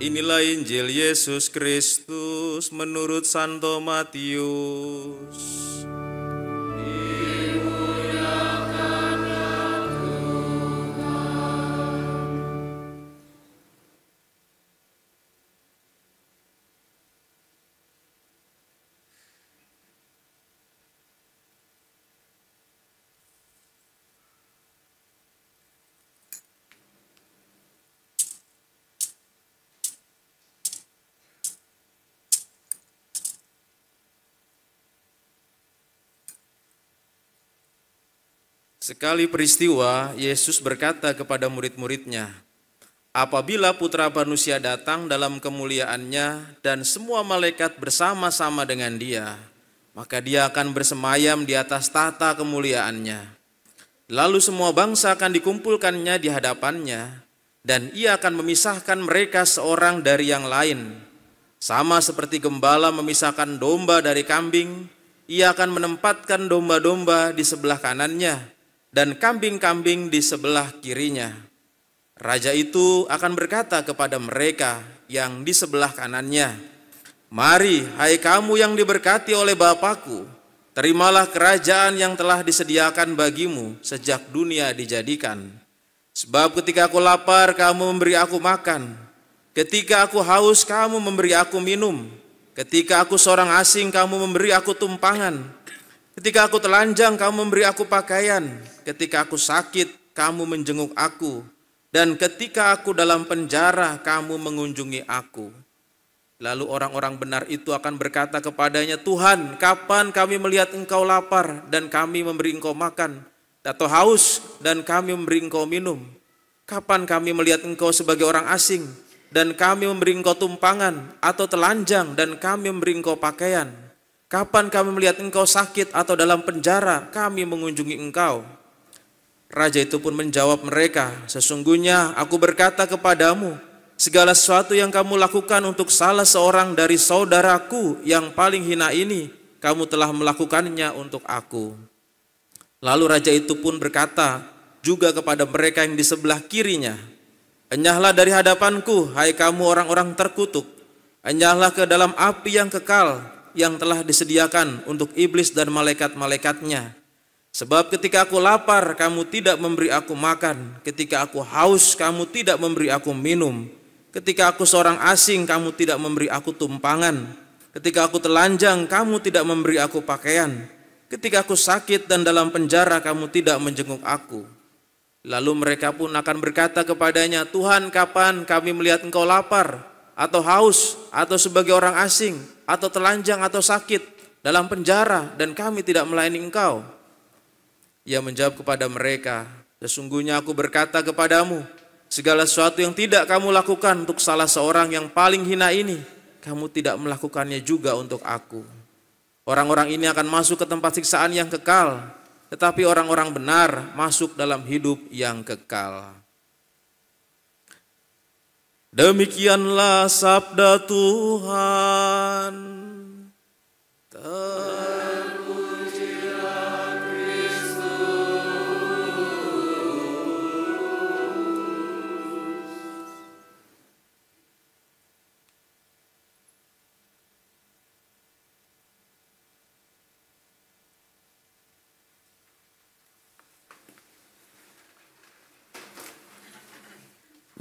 Inilah Injil Yesus Kristus menurut Santo Matius. Sekali peristiwa, Yesus berkata kepada murid-muridnya, "Apabila Putra Manusia datang dalam kemuliaannya dan semua malaikat bersama-sama dengan dia, maka dia akan bersemayam di atas tahta kemuliaannya. Lalu semua bangsa akan dikumpulkannya di hadapannya, dan ia akan memisahkan mereka seorang dari yang lain. Sama seperti gembala memisahkan domba dari kambing, ia akan menempatkan domba-domba di sebelah kanannya, dan kambing-kambing di sebelah kirinya. Raja itu akan berkata kepada mereka yang di sebelah kanannya, 'Mari, hai kamu yang diberkati oleh Bapakku, terimalah kerajaan yang telah disediakan bagimu sejak dunia dijadikan. Sebab ketika aku lapar, kamu memberi aku makan. Ketika aku haus, kamu memberi aku minum. Ketika aku seorang asing, kamu memberi aku tumpangan. Ketika aku telanjang, kamu memberi aku pakaian. Ketika aku sakit, kamu menjenguk aku. Dan ketika aku dalam penjara, kamu mengunjungi aku.' Lalu orang-orang benar itu akan berkata kepadanya, 'Tuhan, kapan kami melihat engkau lapar dan kami memberi engkau makan, atau haus dan kami memberi engkau minum? Kapan kami melihat engkau sebagai orang asing dan kami memberi engkau tumpangan, atau telanjang dan kami memberi engkau pakaian? Kapan kami melihat engkau sakit atau dalam penjara, kami mengunjungi engkau?' Raja itu pun menjawab mereka, 'Sesungguhnya aku berkata kepadamu, segala sesuatu yang kamu lakukan untuk salah seorang dari saudaraku yang paling hina ini, kamu telah melakukannya untuk aku.' Lalu raja itu pun berkata juga kepada mereka yang di sebelah kirinya, 'Enyahlah dari hadapanku, hai kamu orang-orang terkutuk. Enyahlah ke dalam api yang kekal, yang telah disediakan untuk iblis dan malaikat-malaikatnya. Sebab ketika aku lapar, kamu tidak memberi aku makan. Ketika aku haus, kamu tidak memberi aku minum. Ketika aku seorang asing, kamu tidak memberi aku tumpangan. Ketika aku telanjang, kamu tidak memberi aku pakaian. Ketika aku sakit dan dalam penjara, kamu tidak menjenguk aku.' Lalu mereka pun akan berkata kepadanya, 'Tuhan, kapan kami melihat engkau lapar, atau haus, atau sebagai orang asing, atau telanjang, atau sakit, dalam penjara, dan kami tidak melayani engkau?' Ia menjawab kepada mereka, 'Sesungguhnya aku berkata kepadamu, segala sesuatu yang tidak kamu lakukan untuk salah seorang yang paling hina ini, kamu tidak melakukannya juga untuk aku.' Orang-orang ini akan masuk ke tempat siksaan yang kekal, tetapi orang-orang benar masuk dalam hidup yang kekal." Demikianlah sabda Tuhan. Terpujilah Kristus.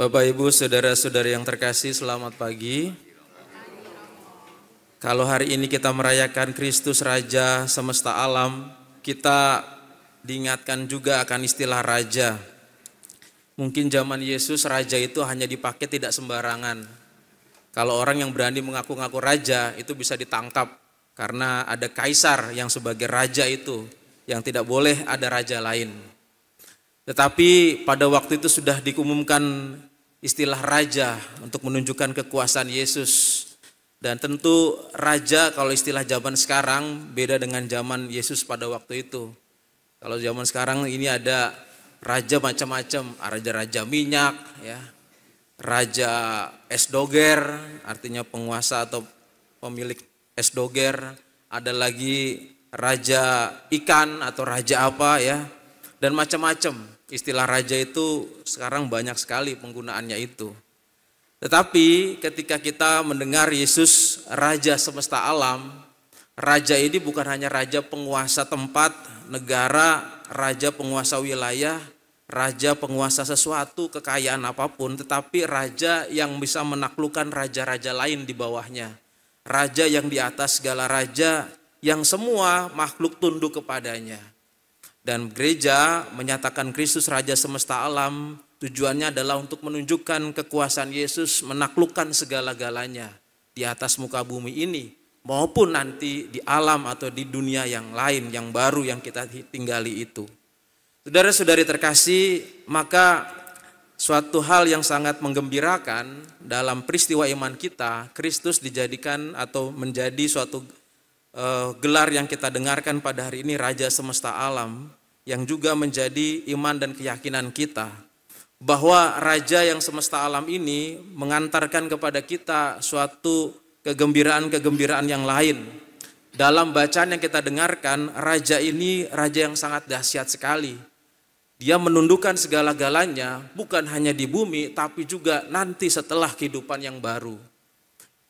Bapak, Ibu, saudara-saudari yang terkasih, selamat pagi. Kalau hari ini kita merayakan Kristus Raja semesta alam, kita diingatkan juga akan istilah raja. Mungkin zaman Yesus raja itu hanya dipakai tidak sembarangan. Kalau orang yang berani mengaku-ngaku raja itu bisa ditangkap karena ada kaisar yang sebagai raja itu, yang tidak boleh ada raja lain. Tetapi pada waktu itu sudah diumumkan istilah raja untuk menunjukkan kekuasaan Yesus. Dan tentu raja kalau istilah zaman sekarang beda dengan zaman Yesus pada waktu itu. Kalau zaman sekarang ini ada raja macam-macam, raja-raja minyak, ya, raja es doger, artinya penguasa atau pemilik es doger. Ada lagi raja ikan atau raja apa, ya, dan macam-macam. Istilah raja itu sekarang banyak sekali penggunaannya itu. Tetapi ketika kita mendengar Yesus Raja semesta alam, Raja ini bukan hanya raja penguasa tempat, negara, raja penguasa wilayah, raja penguasa sesuatu, kekayaan apapun, tetapi raja yang bisa menaklukkan raja-raja lain di bawahnya. Raja yang di atas segala raja, yang semua makhluk tunduk kepadanya. Dan gereja menyatakan Kristus Raja semesta alam, tujuannya adalah untuk menunjukkan kekuasaan Yesus menaklukkan segala-galanya di atas muka bumi ini, maupun nanti di alam atau di dunia yang lain, yang baru yang kita tinggali itu. Saudara-saudari terkasih, maka suatu hal yang sangat menggembirakan dalam peristiwa iman kita, Kristus dijadikan atau menjadi suatu gelar yang kita dengarkan pada hari ini, Raja semesta alam, yang juga menjadi iman dan keyakinan kita, bahwa Raja yang semesta alam ini mengantarkan kepada kita suatu kegembiraan-kegembiraan yang lain. Dalam bacaan yang kita dengarkan, Raja ini raja yang sangat dahsyat sekali. Dia menundukkan segala-galanya, bukan hanya di bumi, tapi juga nanti setelah kehidupan yang baru.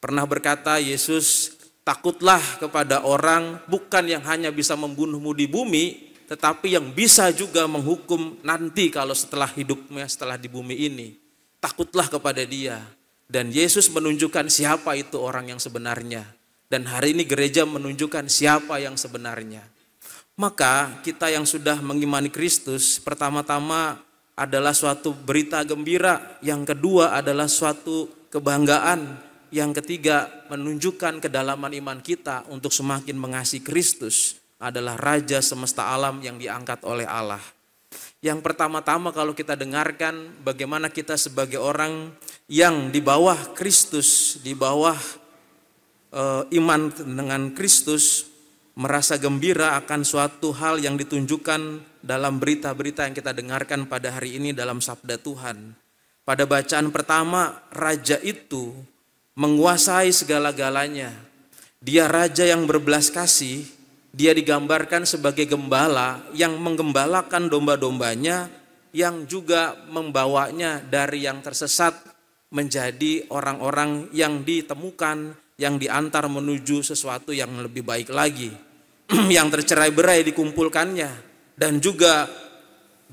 Pernah berkata Yesus, takutlah kepada orang bukan yang hanya bisa membunuhmu di bumi, tetapi yang bisa juga menghukum nanti kalau setelah hidupnya, setelah di bumi ini. Takutlah kepada dia. Dan Yesus menunjukkan siapa itu orang yang sebenarnya. Dan hari ini gereja menunjukkan siapa yang sebenarnya. Maka kita yang sudah mengimani Kristus, pertama-tama adalah suatu berita gembira. Yang kedua adalah suatu kebanggaan. Yang ketiga, menunjukkan kedalaman iman kita untuk semakin mengasihi Kristus, adalah Raja semesta alam yang diangkat oleh Allah. Yang pertama-tama kalau kita dengarkan bagaimana kita sebagai orang yang di bawah Kristus, di bawah iman dengan Kristus, merasa gembira akan suatu hal yang ditunjukkan dalam berita-berita yang kita dengarkan pada hari ini dalam sabda Tuhan. Pada bacaan pertama, Raja itu menguasai segala-galanya. Dia raja yang berbelas kasih. Dia digambarkan sebagai gembala yang menggembalakan domba-dombanya, yang juga membawanya dari yang tersesat menjadi orang-orang yang ditemukan, yang diantar menuju sesuatu yang lebih baik lagi. Yang tercerai-berai dikumpulkannya, dan juga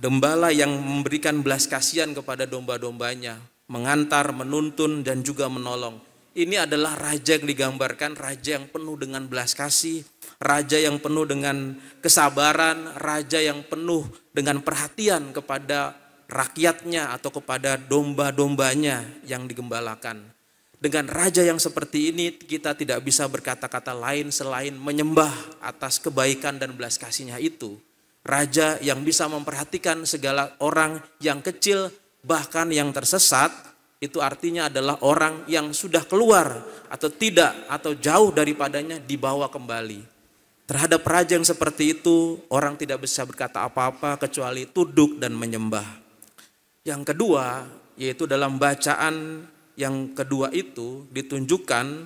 gembala yang memberikan belas kasihan kepada domba-dombanya, mengantar, menuntun, dan juga menolong. Ini adalah raja yang digambarkan, raja yang penuh dengan belas kasih, raja yang penuh dengan kesabaran, raja yang penuh dengan perhatian kepada rakyatnya atau kepada domba-dombanya yang digembalakan. Dengan raja yang seperti ini kita tidak bisa berkata-kata lain selain menyembah atas kebaikan dan belas kasihnya itu. Raja yang bisa memperhatikan segala orang yang kecil bahkan yang tersesat, itu artinya adalah orang yang sudah keluar atau tidak atau jauh daripadanya dibawa kembali. Terhadap raja yang seperti itu orang tidak bisa berkata apa-apa kecuali tunduk dan menyembah. Yang kedua, yaitu dalam bacaan yang kedua itu ditunjukkan,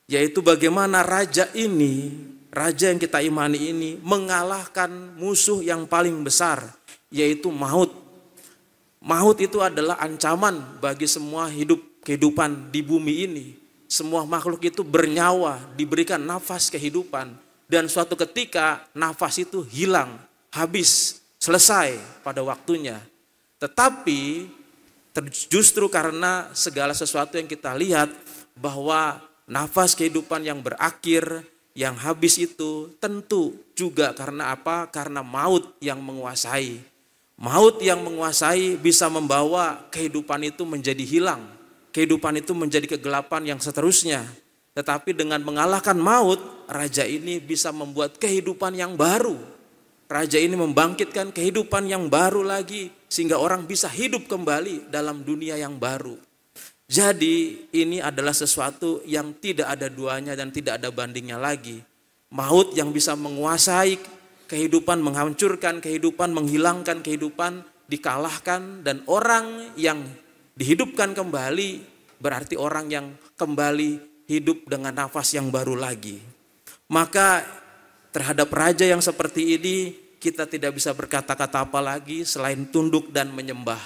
yaitu bagaimana raja ini, raja yang kita imani ini mengalahkan musuh yang paling besar, yaitu maut. Maut itu adalah ancaman bagi semua kehidupan di bumi ini. Semua makhluk itu bernyawa, diberikan nafas kehidupan. Dan suatu ketika nafas itu hilang, habis, selesai pada waktunya. Tetapi justru karena segala sesuatu yang kita lihat bahwa nafas kehidupan yang berakhir, yang habis itu tentu juga karena apa? Karena maut yang menguasai. Maut yang menguasai bisa membawa kehidupan itu menjadi hilang. Kehidupan itu menjadi kegelapan yang seterusnya. Tetapi dengan mengalahkan maut, raja ini bisa membuat kehidupan yang baru. Raja ini membangkitkan kehidupan yang baru lagi, sehingga orang bisa hidup kembali dalam dunia yang baru. Jadi ini adalah sesuatu yang tidak ada duanya dan tidak ada bandingnya lagi. Maut yang bisa menguasai kehidupan, menghancurkan kehidupan, menghilangkan kehidupan, dikalahkan, dan orang yang dihidupkan kembali berarti orang yang kembali hidup dengan nafas yang baru lagi. Maka terhadap raja yang seperti ini kita tidak bisa berkata-kata apa lagi selain tunduk dan menyembah.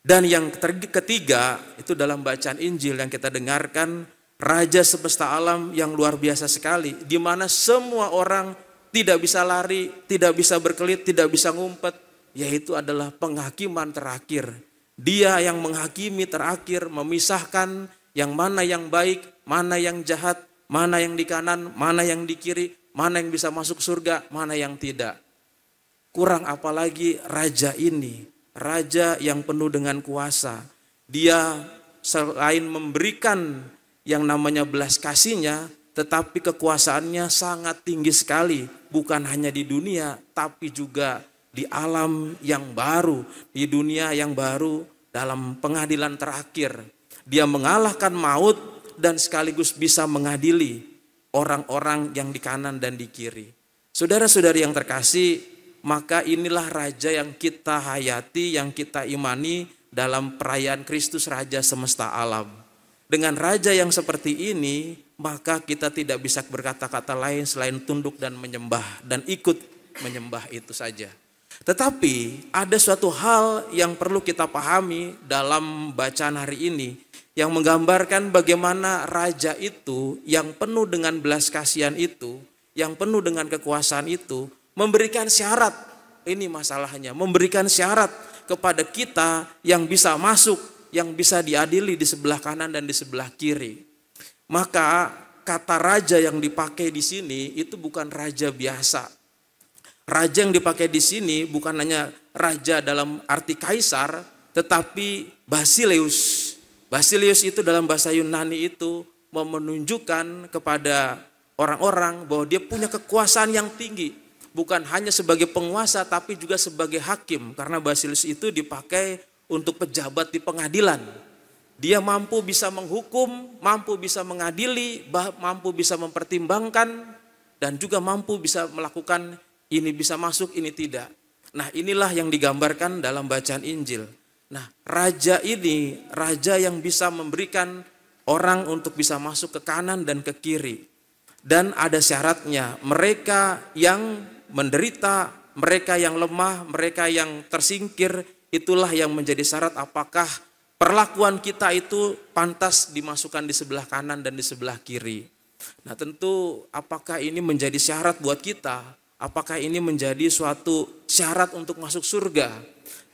Dan yang ketiga itu dalam bacaan Injil yang kita dengarkan, Raja semesta alam yang luar biasa sekali, di mana semua orang tidak bisa lari, tidak bisa berkelit, tidak bisa ngumpet, yaitu adalah penghakiman terakhir. Dia yang menghakimi terakhir, memisahkan yang mana yang baik, mana yang jahat, mana yang di kanan, mana yang di kiri, mana yang bisa masuk surga, mana yang tidak. Kurang apalagi raja ini, raja yang penuh dengan kuasa. Dia selain memberikan yang namanya belas kasihnya, tetapi kekuasaannya sangat tinggi sekali. Bukan hanya di dunia, tapi juga di alam yang baru, di dunia yang baru dalam pengadilan terakhir. Dia mengalahkan maut dan sekaligus bisa mengadili orang-orang yang di kanan dan di kiri. Saudara-saudari yang terkasih, maka inilah raja yang kita hayati, yang kita imani dalam perayaan Kristus Raja semesta alam. Dengan raja yang seperti ini, maka kita tidak bisa berkata-kata lain selain tunduk dan menyembah dan ikut menyembah itu saja. Tetapi ada suatu hal yang perlu kita pahami dalam bacaan hari ini, yang menggambarkan bagaimana raja itu yang penuh dengan belas kasihan itu, yang penuh dengan kekuasaan itu, memberikan syarat. Ini masalahnya, memberikan syarat kepada kita yang bisa masuk, yang bisa diadili di sebelah kanan dan di sebelah kiri. Maka kata raja yang dipakai di sini itu bukan raja biasa. Raja yang dipakai di sini bukan hanya raja dalam arti kaisar, tetapi basileus. Basileus itu dalam bahasa Yunani itu menunjukkan kepada orang-orang bahwa dia punya kekuasaan yang tinggi. Bukan hanya sebagai penguasa tapi juga sebagai hakim. Karena basileus itu dipakai untuk pejabat di pengadilan. Dia mampu bisa menghukum, mampu bisa mengadili, mampu bisa mempertimbangkan, dan juga mampu bisa melakukan ini bisa masuk, ini tidak. Nah, inilah yang digambarkan dalam bacaan Injil. Nah, raja ini, raja yang bisa memberikan orang untuk bisa masuk ke kanan dan ke kiri. Dan ada syaratnya, mereka yang menderita, mereka yang lemah, mereka yang tersingkir, itulah yang menjadi syarat apakah perlakuan kita itu pantas dimasukkan di sebelah kanan dan di sebelah kiri. Nah, tentu apakah ini menjadi syarat buat kita? Apakah ini menjadi suatu syarat untuk masuk surga?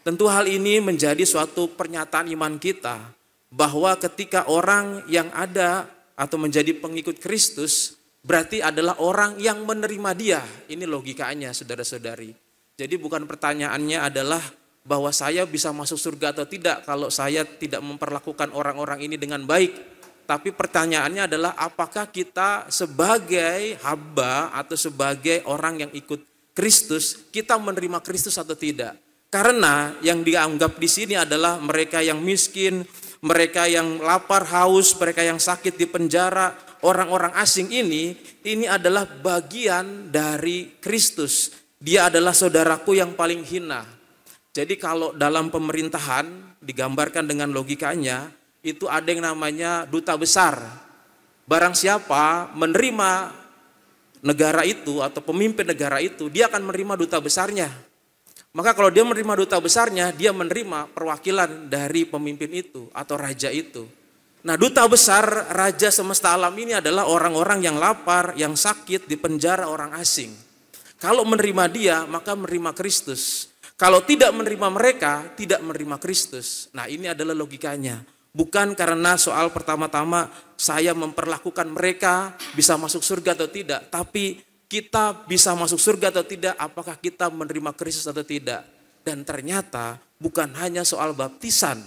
Tentu hal ini menjadi suatu pernyataan iman kita, bahwa ketika orang yang ada atau menjadi pengikut Kristus, berarti adalah orang yang menerima dia. Ini logikanya, saudara-saudari. Jadi bukan pertanyaannya adalah bahwa saya bisa masuk surga atau tidak kalau saya tidak memperlakukan orang-orang ini dengan baik. Tapi pertanyaannya adalah apakah kita sebagai hamba atau sebagai orang yang ikut Kristus, kita menerima Kristus atau tidak. Karena yang dianggap di sini adalah mereka yang miskin, mereka yang lapar, haus, mereka yang sakit di penjara, orang-orang asing ini adalah bagian dari Kristus. Dia adalah saudaraku yang paling hina. Jadi kalau dalam pemerintahan digambarkan dengan logikanya, itu ada yang namanya duta besar. Barang siapa menerima negara itu atau pemimpin negara itu, dia akan menerima duta besarnya. Maka kalau dia menerima duta besarnya, dia menerima perwakilan dari pemimpin itu atau raja itu. Nah, duta besar raja semesta alam ini adalah orang-orang yang lapar, yang sakit, di penjara orang asing. Kalau menerima dia, maka menerima Kristus. Kalau tidak menerima mereka, tidak menerima Kristus. Nah, ini adalah logikanya. Bukan karena soal pertama-tama saya memperlakukan mereka bisa masuk surga atau tidak, tapi kita bisa masuk surga atau tidak, apakah kita menerima Kristus atau tidak. Dan ternyata bukan hanya soal baptisan.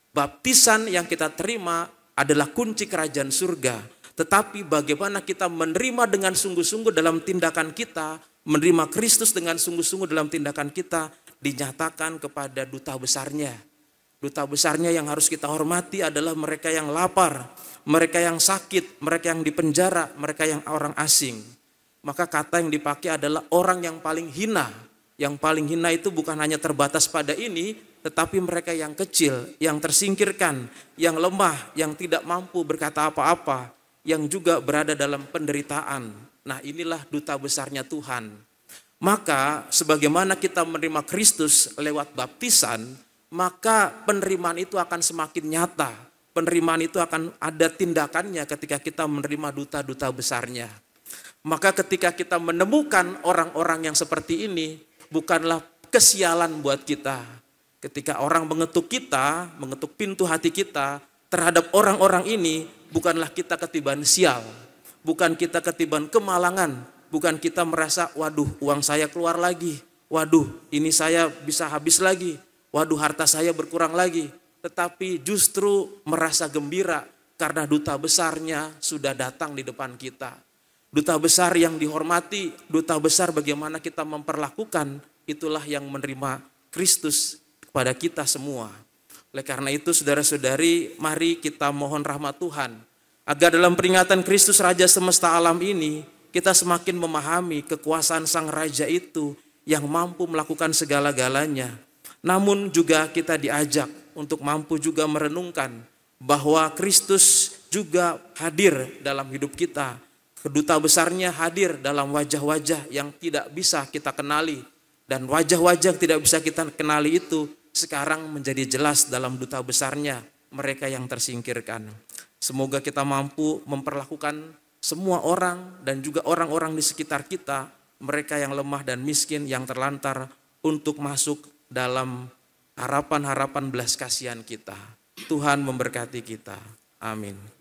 Baptisan yang kita terima adalah kunci kerajaan surga. Tetapi bagaimana kita menerima dengan sungguh-sungguh dalam tindakan kita, menerima Kristus dengan sungguh-sungguh dalam tindakan kita, dinyatakan kepada duta besarnya. Duta besarnya yang harus kita hormati adalah mereka yang lapar, mereka yang sakit, mereka yang dipenjara, mereka yang orang asing. Maka kata yang dipakai adalah orang yang paling hina. Yang paling hina itu bukan hanya terbatas pada ini, tetapi mereka yang kecil, yang tersingkirkan, yang lemah, yang tidak mampu berkata apa-apa, yang juga berada dalam penderitaan. Nah, inilah duta besarnya Tuhan. Maka sebagaimana kita menerima Kristus lewat baptisan, maka penerimaan itu akan semakin nyata. Penerimaan itu akan ada tindakannya ketika kita menerima duta-duta besarnya. Maka ketika kita menemukan orang-orang yang seperti ini, bukanlah kesialan buat kita. Ketika orang mengetuk kita, mengetuk pintu hati kita terhadap orang-orang ini, bukanlah kita ketiban sial. Bukan kita ketiban kemalangan. Bukan kita merasa, waduh uang saya keluar lagi. Waduh ini saya bisa habis lagi. Waduh harta saya berkurang lagi. Tetapi justru merasa gembira karena duta besarnya sudah datang di depan kita. Duta besar yang dihormati, duta besar bagaimana kita memperlakukan, itulah yang menerima Kristus kepada kita semua. Oleh karena itu saudara-saudari, mari kita mohon rahmat Tuhan. Agar dalam peringatan Kristus Raja semesta alam ini, kita semakin memahami kekuasaan Sang Raja itu yang mampu melakukan segala-galanya. Namun juga kita diajak untuk mampu juga merenungkan bahwa Kristus juga hadir dalam hidup kita. Keduta besarnya hadir dalam wajah-wajah yang tidak bisa kita kenali. Dan wajah-wajah yang tidak bisa kita kenali itu sekarang menjadi jelas dalam duta besarnya mereka yang tersingkirkan. Semoga kita mampu memperlakukan semua orang dan juga orang-orang di sekitar kita, mereka yang lemah dan miskin, yang terlantar, untuk masuk dalam harapan-harapan belas kasihan kita. Tuhan memberkati kita. Amin.